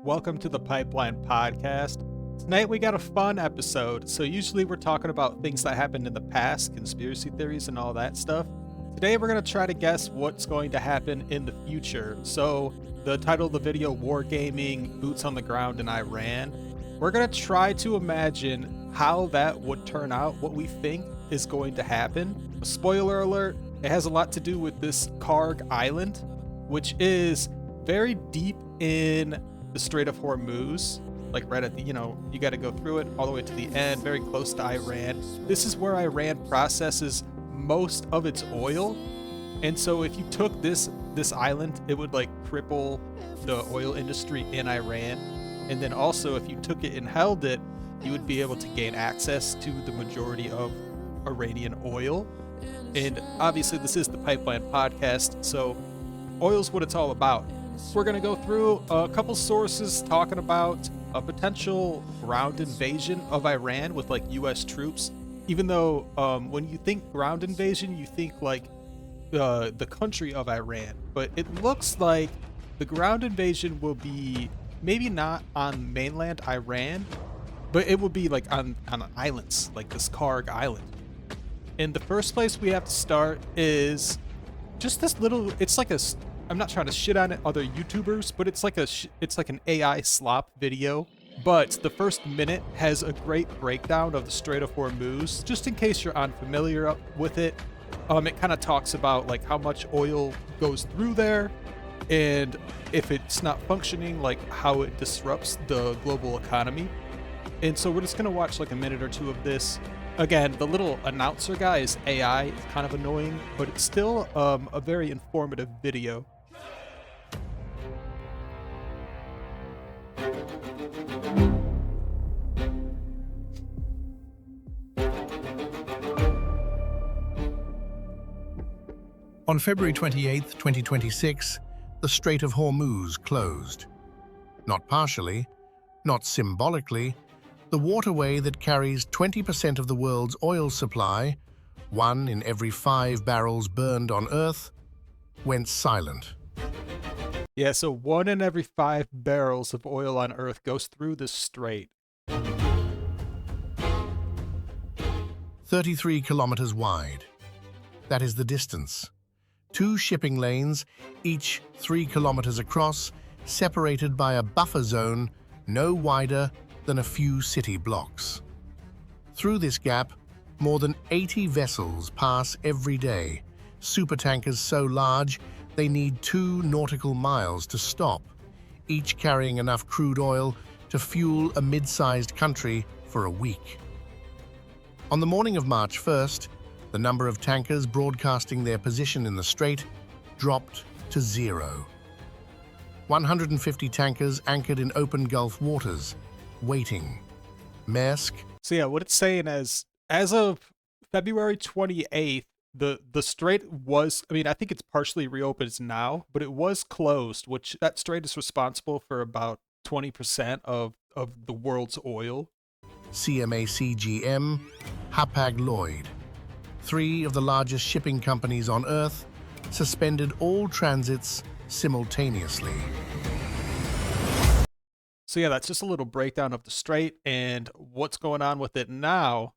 Welcome to the Pipeline Podcast. Tonight we got a fun episode. So usually we're talking about things that happened in the past, conspiracy theories and all that stuff. Today we're going to try to guess what's going to happen in the future. So the title of the video, Wargaming, Boots on the Ground in Iran. We're going to try to imagine how that would turn out, what we think is going to happen. Spoiler alert, it has a lot to do with this Kharg Island, which is very deep in the Strait of Hormuz, like right at the, you got to go through it all the way to the end, very close to Iran. This is where Iran processes most of its oil. And so if you took this island, it would like cripple the oil industry in Iran. And then also if you took it and held it, you would be able to gain access to the majority of Iranian oil. And obviously this is the Pipeline Podcast, so oil's what it's all about. We're going to go through a couple sources talking about a potential ground invasion of Iran with like US troops. Even though when you think ground invasion, you think like the country of Iran. But it looks like the ground invasion will be maybe not on mainland Iran, but it will be like on islands, like this Kharg Island. And the first place we have to start is just this little, it's like I'm not trying to shit on other YouTubers, but it's like an AI slop video. But the first minute has a great breakdown of the Strait of Hormuz. Just in case you're unfamiliar with it, it kind of talks about like how much oil goes through there, and if it's not functioning, like how it disrupts the global economy. And so we're just gonna watch like a minute or two of this. Again, the little announcer guy is AI. It's kind of annoying, but it's still a very informative video. On February 28, 2026, the Strait of Hormuz closed. Not partially, not symbolically, the waterway that carries 20% of the world's oil supply, 1 in every 5 barrels burned on Earth, went silent. Yeah, so 1 in every 5 barrels of oil on Earth goes through this strait. 33 kilometers wide. That is the distance. 2 shipping lanes, each 3 kilometers across, separated by a buffer zone no wider than a few city blocks. Through this gap, more than 80 vessels pass every day, supertankers so large they need 2 nautical miles to stop, each carrying enough crude oil to fuel a mid-sized country for a week. On the morning of March 1st, the number of tankers broadcasting their position in the strait dropped to 0. 150 tankers anchored in open Gulf waters, waiting. Maersk. So yeah, what it's saying is, as of February 28th, the strait was, I think it's partially reopened now, but it was closed, which that strait is responsible for about 20% of the world's oil. CMA-CGM, Hapag-Lloyd, 3 of the largest shipping companies on Earth, suspended all transits simultaneously. So yeah, that's just a little breakdown of the strait and what's going on with it now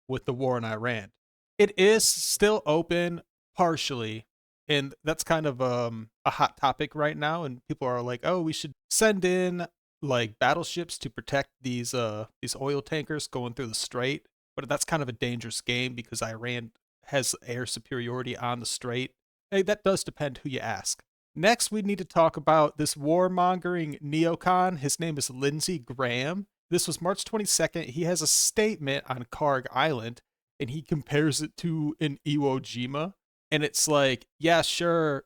with the war in Iran. It is still open partially, and that's kind of a hot topic right now, and people are like, oh, we should send in like battleships to protect these oil tankers going through the strait. But that's kind of a dangerous game because Iran has air superiority on the strait. Hey, that does depend who you ask. Next, we need to talk about this warmongering neocon. His name is Lindsey Graham. This was March 22nd. He has a statement on Kharg Island, and he compares it to an Iwo Jima. And it's like, yeah, sure,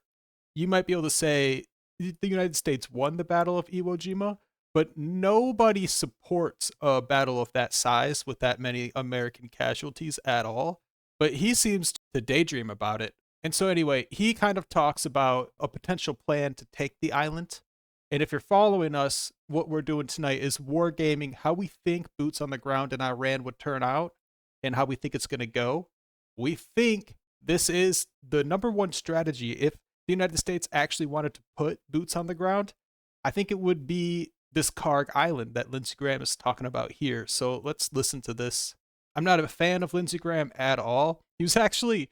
you might be able to say the United States won the Battle of Iwo Jima, but nobody supports a battle of that size with that many American casualties at all. But he seems to daydream about it. And so anyway, he kind of talks about a potential plan to take the island. And if you're following us, what we're doing tonight is wargaming how we think boots on the ground in Iran would turn out and how we think it's going to go. We think this is the number one strategy. If the United States actually wanted to put boots on the ground, I think it would be this Kharg Island that Lindsey Graham is talking about here. So let's listen to this. I'm not a fan of Lindsey Graham at all. He actually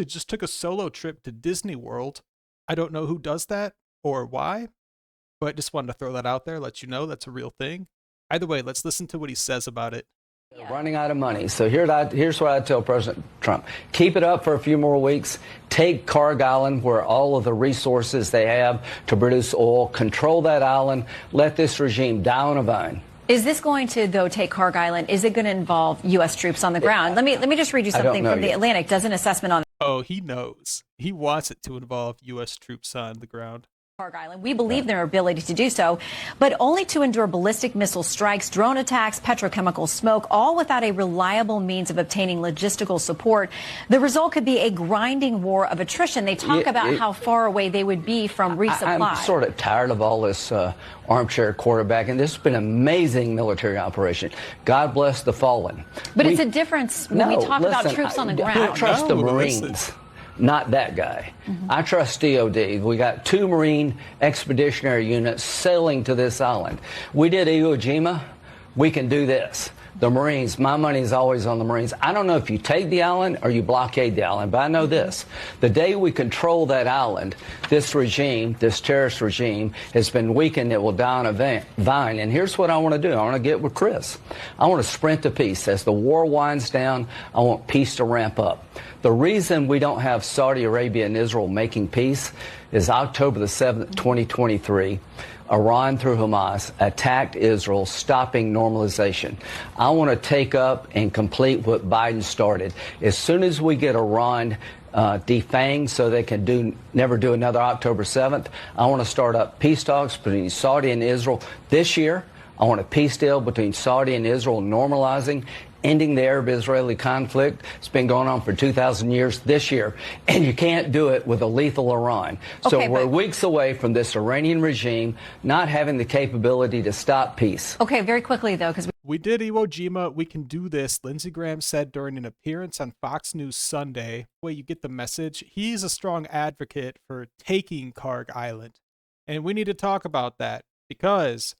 just took a solo trip to Disney World. I don't know who does that or why, but just wanted to throw that out there, let you know that's a real thing. Either way, let's listen to what he says about it. Running out of money. So here's what I tell President Trump. Keep it up for a few more weeks. Take Kharg Island, where all of the resources they have to produce oil. Control that island. Let this regime die on a vine. Is this going to, though, take Kharg Island? Is it going to involve U.S. troops on the ground? Let me just read you something from The Atlantic. Does an assessment on. Oh, he knows. He wants it to involve U.S. troops on the ground. Kharg Island. We believe in their ability to do so, but only to endure ballistic missile strikes, drone attacks, petrochemical smoke, all without a reliable means of obtaining logistical support. The result could be a grinding war of attrition. They talk about how far away they would be from resupply. I'm sort of tired of all this armchair quarterbacking. This has been an amazing military operation. God bless the fallen. But it's a difference when we talk about troops on the ground. I trust the Marines. Not that guy. I trust DOD. We got 2 Marine expeditionary units sailing to this island. We did Iwo Jima. We can do this. The Marines, my money is always on the Marines. I don't know if you take the island or you blockade the island, but I know this. The day we control that island, this regime, this terrorist regime, has been weakened. It will die on a vine. And here's what I want to do. I want to get with Chris. I want to sprint to peace. As the war winds down, I want peace to ramp up. The reason we don't have Saudi Arabia and Israel making peace is October the 7th, 2023. Iran, through Hamas, attacked Israel, stopping normalization. I want to take up and complete what Biden started. As soon as we get Iran defanged so they can never do another October 7th, I want to start up peace talks between Saudi and Israel this year. I want a peace deal between Saudi and Israel normalizing, ending the Arab-Israeli conflict. It's been going on for 2,000 years this year, and you can't do it with a lethal Iran. So we're weeks away from this Iranian regime not having the capability to stop peace. Okay, very quickly, though, because we did Iwo Jima. We can do this, Lindsey Graham said during an appearance on Fox News Sunday. Where you get the message, he's a strong advocate for taking Kharg Island. And we need to talk about that because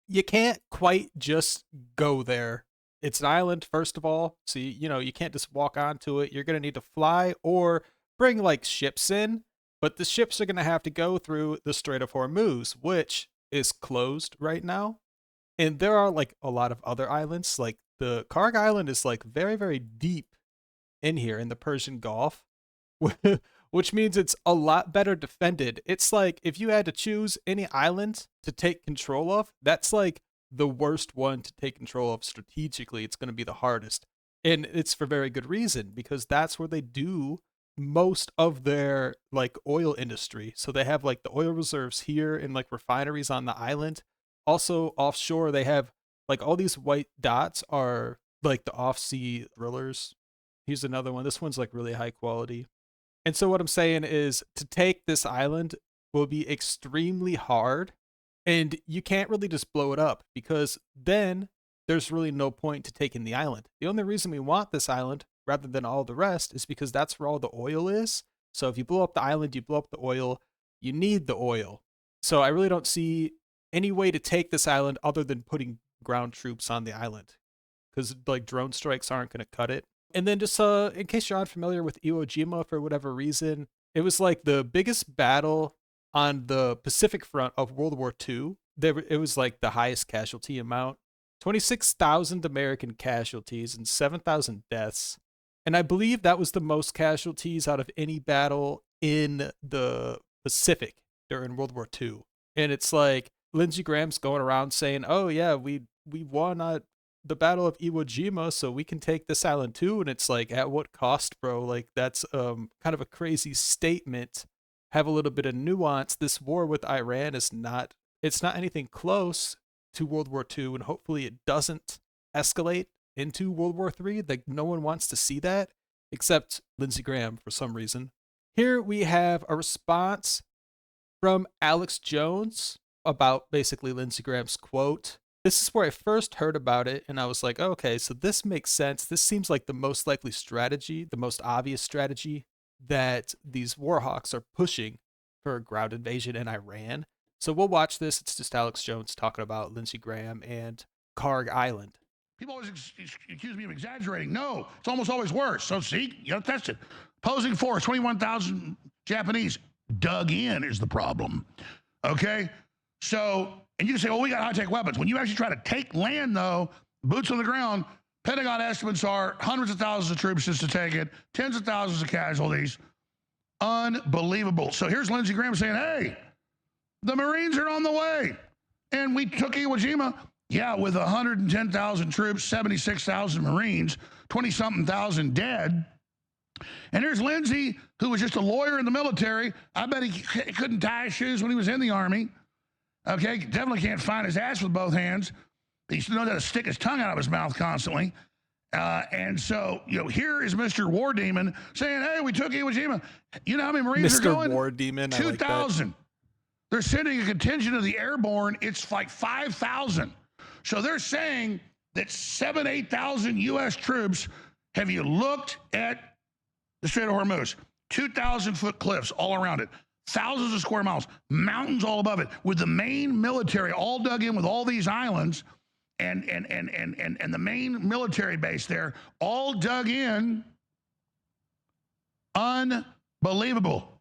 you can't quite just go there. It's an island, first of all, so you can't just walk onto it. You're going to need to fly or bring like ships in, but the ships are going to have to go through the Strait of Hormuz, which is closed right now. And there are like a lot of other islands, like the Kharg Island is like very, very deep in here in the Persian Gulf, which means it's a lot better defended. It's like if you had to choose any island to take control of, that's like the worst one to take control of strategically. It's going to be the hardest. And it's for very good reason, because that's where they do most of their like oil industry. So they have like the oil reserves here and like refineries on the island. Also offshore, they have like all these white dots are like the off-sea drillers. Here's another one. This one's like really high quality. And so what I'm saying is to take this island will be extremely hard. And you can't really just blow it up, because then there's really no point to taking the island. The only reason we want this island rather than all the rest is because that's where all the oil is. So if you blow up the island, you blow up the oil. You need the oil. So I really don't see any way to take this island other than putting ground troops on the island, because like drone strikes aren't going to cut it. And then just in case you're unfamiliar with Iwo Jima for whatever reason, it was like the biggest battle on the Pacific front of World War II. It was like the highest casualty amount, 26,000 American casualties and 7,000 deaths. And I believe that was the most casualties out of any battle in the Pacific during World War II. And it's like Lindsey Graham's going around saying, oh yeah, we won the Battle of Iwo Jima, so we can take this island too. And it's like, at what cost, bro? Like that's kind of a crazy statement. Have a little bit of nuance. This war with Iran it's not anything close to World War II, and hopefully it doesn't escalate into World War III. Like no one wants to see that except Lindsey Graham for some reason. Here we have a response from Alex Jones about basically Lindsey Graham's quote. This is where I first heard about it, and I was like, okay, so this makes sense. This seems like the most likely strategy, the most obvious strategy that these war hawks are pushing for a ground invasion in Iran. So we'll watch this. It's just Alex Jones talking about Lindsey Graham and Kharg Island. People always accuse me of exaggerating. No, it's almost always worse. So see, you got to test it. Opposing force, 21,000 Japanese dug in is the problem. Okay? So, and you can say, well, we got high-tech weapons. When you actually try to take land, though, boots on the ground, Pentagon estimates are hundreds of thousands of troops just to take it, tens of thousands of casualties. Unbelievable. So here's Lindsey Graham saying, hey, the Marines are on the way. And we took Iwo Jima. Yeah, with 110,000 troops, 76,000 Marines, 20-something thousand dead. And here's Lindsey, who was just a lawyer in the military. I bet he couldn't tie his shoes when he was in the Army. Okay, definitely can't find his ass with both hands. He knows how to stick his tongue out of his mouth constantly. And so, here is Mr. War Demon saying, hey, we took Iwo Jima. You know how many Marines are going? Mr. War Demon, 2,000. They're sending a contingent of the airborne. It's like 5,000. So they're saying that 8,000 U.S. troops, have you looked at the Strait of Hormuz? 2,000-foot cliffs all around it, thousands of square miles, mountains all above it, with the main military all dug in with all these islands and the main military base there all dug in. Unbelievable.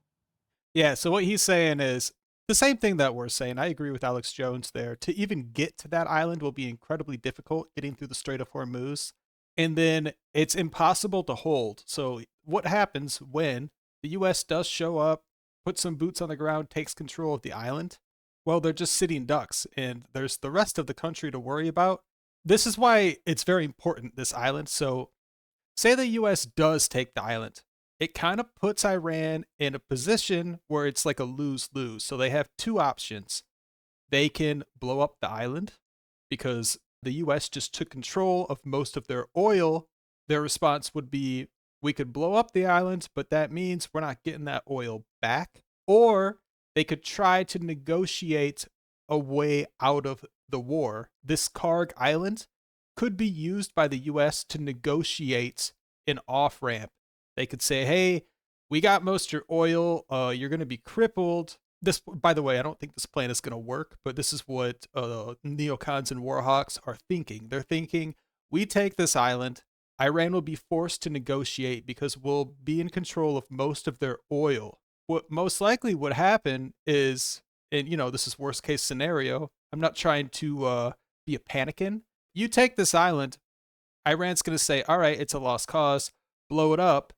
Yeah, so what he's saying is the same thing that we're saying. I agree with Alex Jones there. To even get to that island will be incredibly difficult, getting through the Strait of Hormuz. And then it's impossible to hold. So what happens when the U.S. does show up, put some boots on the ground, takes control of the island? Well, they're just sitting ducks, and there's the rest of the country to worry about. This is why it's very important, this island. So say the U.S. does take the island. It kind of puts Iran in a position where it's like a lose-lose. So they have two options. They can blow up the island because the U.S. just took control of most of their oil. Their response would be, we could blow up the island, but that means we're not getting that oil back. Or they could try to negotiate a way out of the war. This Kharg Island could be used by the U.S. to negotiate an off-ramp. They could say, hey, we got most of your oil. You're going to be crippled. This, by the way, I don't think this plan is going to work, but this is what neocons and warhawks are thinking. They're thinking, we take this island, Iran will be forced to negotiate because we'll be in control of most of their oil. What most likely would happen is, and this is worst case scenario, I'm not trying to be a panicking. You take this island, Iran's going to say, all right, it's a lost cause, blow it up.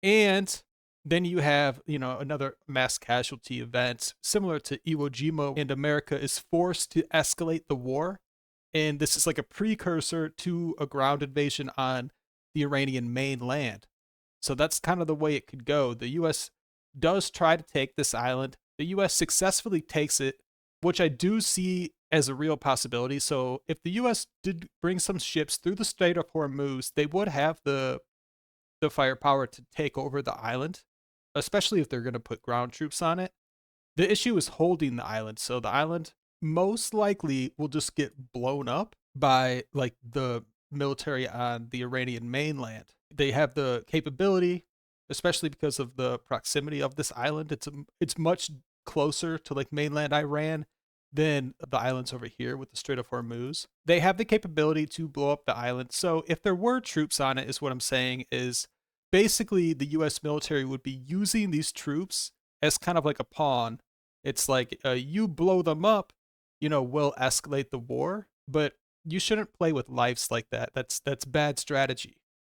And then you have, another mass casualty event similar to Iwo Jima, and America is forced to escalate the war. And this is like a precursor to a ground invasion on the Iranian mainland. So that's kind of the way it could go. The U.S. does try to take this island. The U.S. successfully takes it, which I do see as a real possibility. So if the U.S. did bring some ships through the Strait of Hormuz, they would have the firepower to take over the island, especially if they're going to put ground troops on it. The issue is holding the island. So the island most likely will just get blown up by like the military on the Iranian mainland. They have the capability, especially because of the proximity of this island. It's much closer to like mainland Iran than the islands over here with the Strait of Hormuz. They have the capability to blow up the island. So if there were troops on it, is what I'm saying, is basically the U.S. military would be using these troops as kind of like a pawn. It's like, you blow them up, we'll escalate the war, but you shouldn't play with lives like that. That's bad strategy.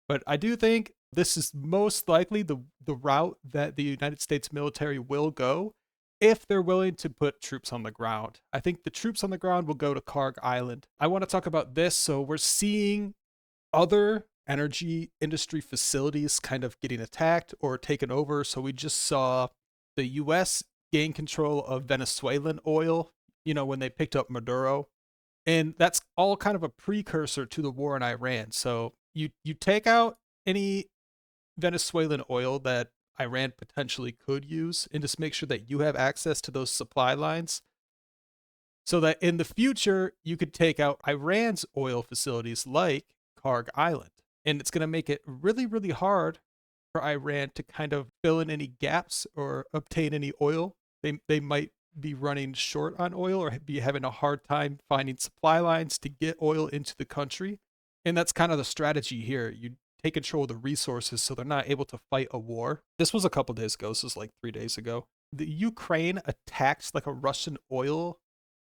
But I do think this is most likely the route that the United States military will go if they're willing to put troops on the ground. I think the troops on the ground will go to Kharg Island. I want to talk about this. So we're seeing other energy industry facilities kind of getting attacked or taken over. So we just saw the U.S. gain control of Venezuelan oil, when they picked up Maduro. And that's all kind of a precursor to the war in Iran. So you take out any Venezuelan oil that Iran potentially could use and just make sure that you have access to those supply lines so that in the future you could take out Iran's oil facilities like Kharg Island. And it's going to make it really, really hard for Iran to kind of fill in any gaps or obtain any oil they might be running short on oil or be having a hard time finding supply lines to get oil into the country. And that's kind of the strategy here. You take control of the resources so they're not able to fight a war. This was a couple days ago. This was like 3 days ago. The Ukraine attacked like a Russian oil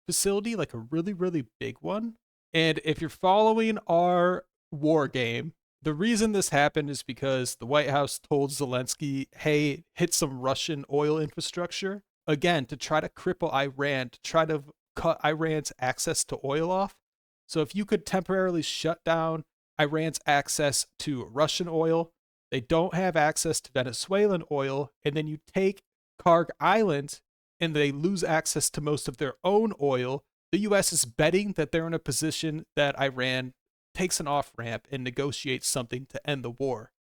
facility, like a really, really big one. And if you're following our war game, the reason this happened is because the White House told Zelensky, hey, hit some Russian oil infrastructure, again, to try to cripple Iran, to try to cut Iran's access to oil off. So if you could temporarily shut down Iran's access to Russian oil, they don't have access to Venezuelan oil, and then you take Kharg Island and they lose access to most of their own oil, the U.S. is betting that they're in a position that Iran takes an off-ramp and negotiates something to end the war.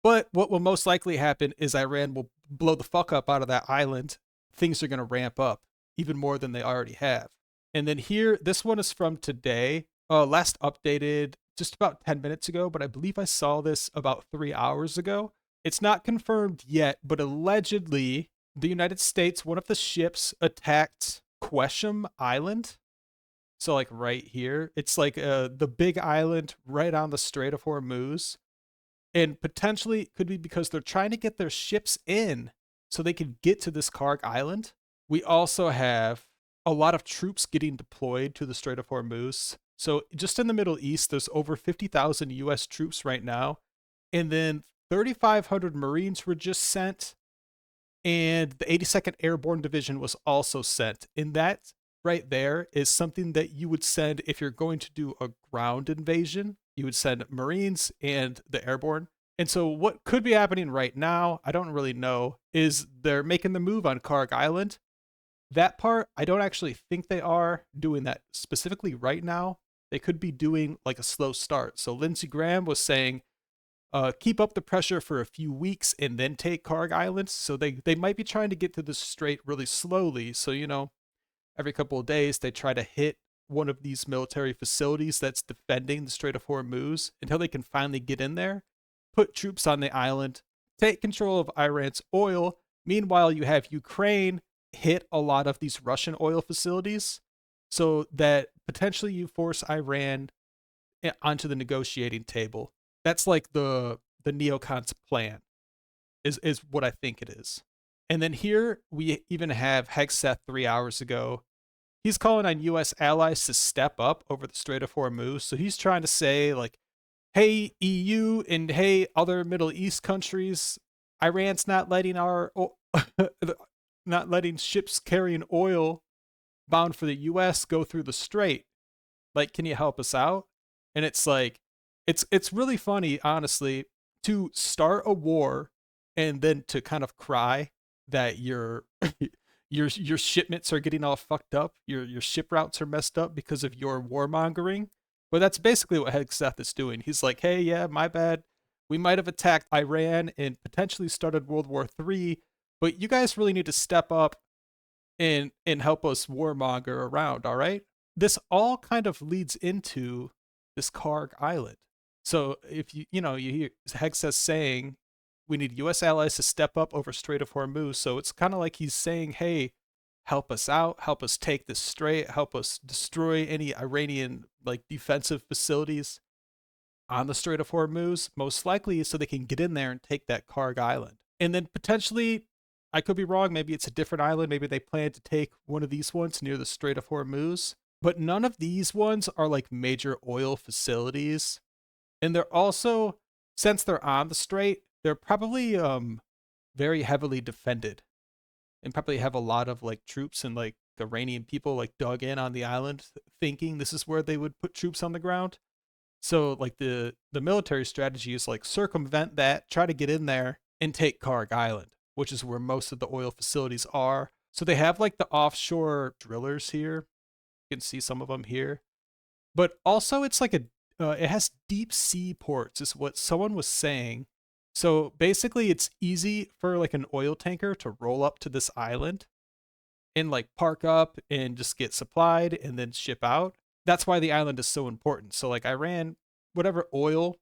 But what will most likely happen is Iran will blow the fuck up out of that island. Things are going to ramp up even more than they already have. And then here, this one is from today, last updated just about 10 minutes ago, but I believe I saw this about 3 hours ago. It's not confirmed yet, but allegedly the United States, one of the ships attacked Quesham Island. So like right here, it's like the big island right on the Strait of Hormuz. And potentially it could be because they're trying to get their ships in so they can get to this Kharg Island. We also have a lot of troops getting deployed to the Strait of Hormuz. So just in the Middle East, there's over 50,000 US troops right now. And then 3,500 Marines were just sent. And the 82nd Airborne Division was also sent. And that right there is something that you would send if you're going to do a ground invasion. You would send Marines and the airborne. And so what could be happening right now, I don't really know, is they're making the move on Kharg Island. That part, I don't actually think they are doing that specifically right now. They could be doing like a slow start. So Lindsey Graham was saying, keep up the pressure for a few weeks and then take Kharg Island. So they might be trying to get to the strait really slowly. So, you know, every couple of days they try to hit one of these military facilities that's defending the Strait of Hormuz until they can finally get in there, put troops on the island, take control of Iran's oil. Meanwhile, you have Ukraine hit a lot of these Russian oil facilities so that potentially you force Iran onto the negotiating table. That's like the neocons' plan is what I think it is. And then here we even have Hegseth 3 hours ago. He's calling on U.S. allies to step up over the Strait of Hormuz. So he's trying to say like, hey, EU and hey, other Middle East countries, Iran's not letting not letting ships carrying oil bound for the U.S. go through the strait. Like, can you help us out? And it's like, it's really funny, honestly, to start a war and then to kind of cry that your shipments are getting all fucked up, your ship routes are messed up because of your warmongering. But that's basically what Hegseth is doing. He's like, hey, yeah, my bad. We might have attacked Iran and potentially started World War III, but you guys really need to step up and help us warmonger around, all right? This all kind of leads into this Kharg Island. So if you hear Hegseth saying we need U.S. allies to step up over Strait of Hormuz. So it's kind of like he's saying, hey, help us out, help us take this strait, help us destroy any Iranian like defensive facilities on the Strait of Hormuz, most likely so they can get in there and take that Kharg Island. And then potentially, I could be wrong, maybe it's a different island, maybe they plan to take one of these ones near the Strait of Hormuz, but none of these ones are like major oil facilities. And they're also, since they're on the strait, they're probably very heavily defended and probably have a lot of like troops and like Iranian people like dug in on the island thinking this is where they would put troops on the ground. So like the military strategy is like circumvent that, try to get in there and take Kharg Island, which is where most of the oil facilities are. So they have like the offshore drillers here. You can see some of them here. But also it's like it has deep sea ports is what someone was saying. So basically it's easy for like an oil tanker to roll up to this island and like park up and just get supplied and then ship out. That's why the island is so important. So like Iran, whatever oil,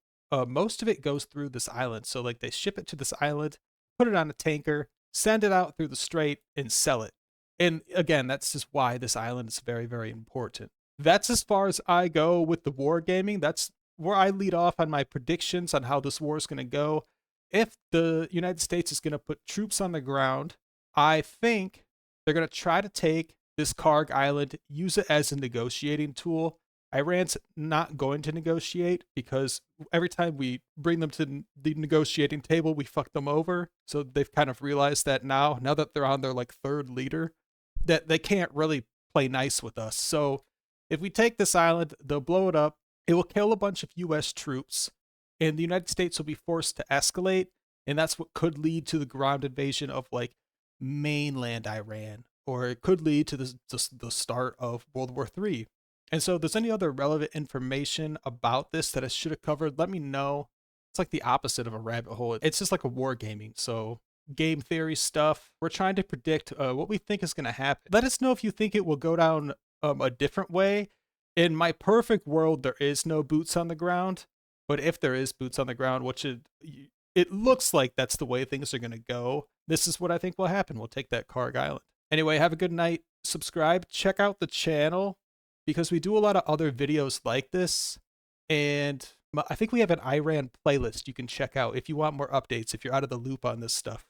most of it goes through this island. So like they ship it to this island, put it on a tanker, send it out through the strait and sell it. And again, that's just why this island is very, very important. That's as far as I go with the wargaming. That's where I lead off on my predictions on how this war is going to go. If the United States is going to put troops on the ground, I think they're going to try to take this Kharg Island, use it as a negotiating tool. Iran's not going to negotiate because every time we bring them to the negotiating table, we fuck them over. So they've kind of realized that now that they're on their like third leader, that they can't really play nice with us. So if we take this island, they'll blow it up. It will kill a bunch of U.S. troops, and the United States will be forced to escalate. And that's what could lead to the ground invasion of like mainland Iran, or it could lead to the start of World War III. And so if there's any other relevant information about this that I should have covered, let me know. It's like the opposite of a rabbit hole. It's just like a wargaming. So game theory stuff. We're trying to predict what we think is going to happen. Let us know if you think it will go down a different way. In my perfect world, there is no boots on the ground. But if there is boots on the ground, which it looks like that's the way things are going to go, this is what I think will happen. We'll take that Kharg Island. Anyway, have a good night. Subscribe. Check out the channel, because we do a lot of other videos like this. And I think we have an Iran playlist you can check out if you want more updates, if you're out of the loop on this stuff.